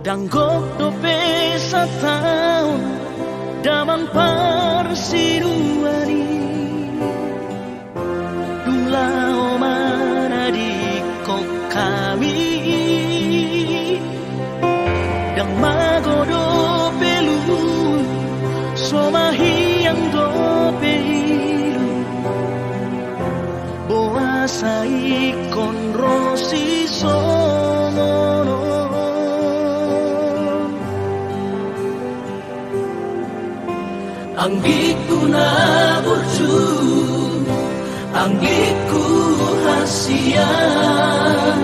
Danggok dope sataun damang parsiruani Dulau mana di kok kami Dang magodo pelu Somahi yang dope ilu Boa sai konrosi somono Anggiku na burju Anggiku hasian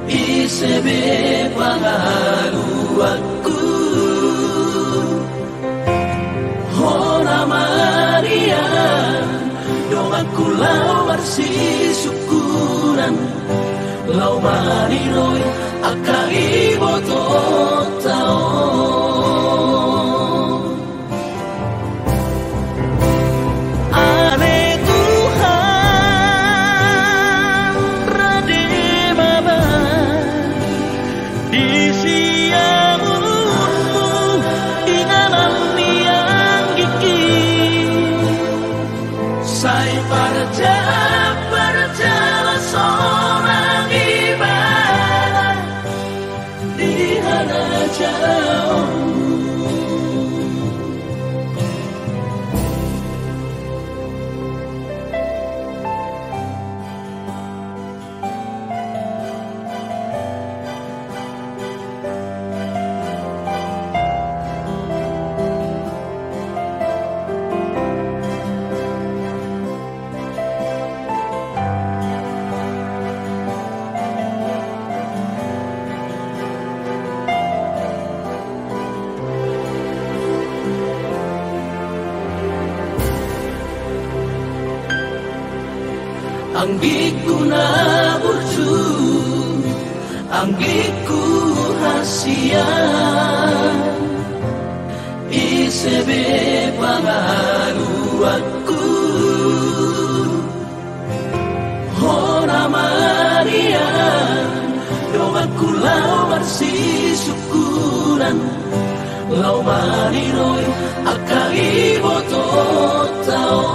Isebe pangaluanku Hona Maria Doaku lau marsi syukuran Lau mariroi akai boto tao Berjalan seorang ibadah di hana jauh Anggiku na burju Anggiku hasian Isebe pangaluanku Hona Maria Doaku lau marsi syukuran Lau mariroi akai boto tao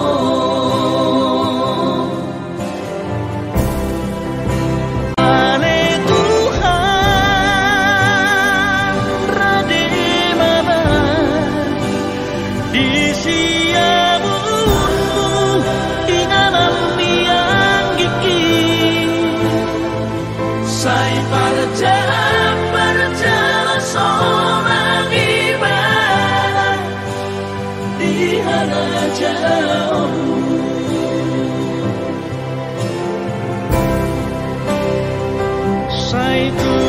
Berjalan seorang ibadah di hana jauh Saya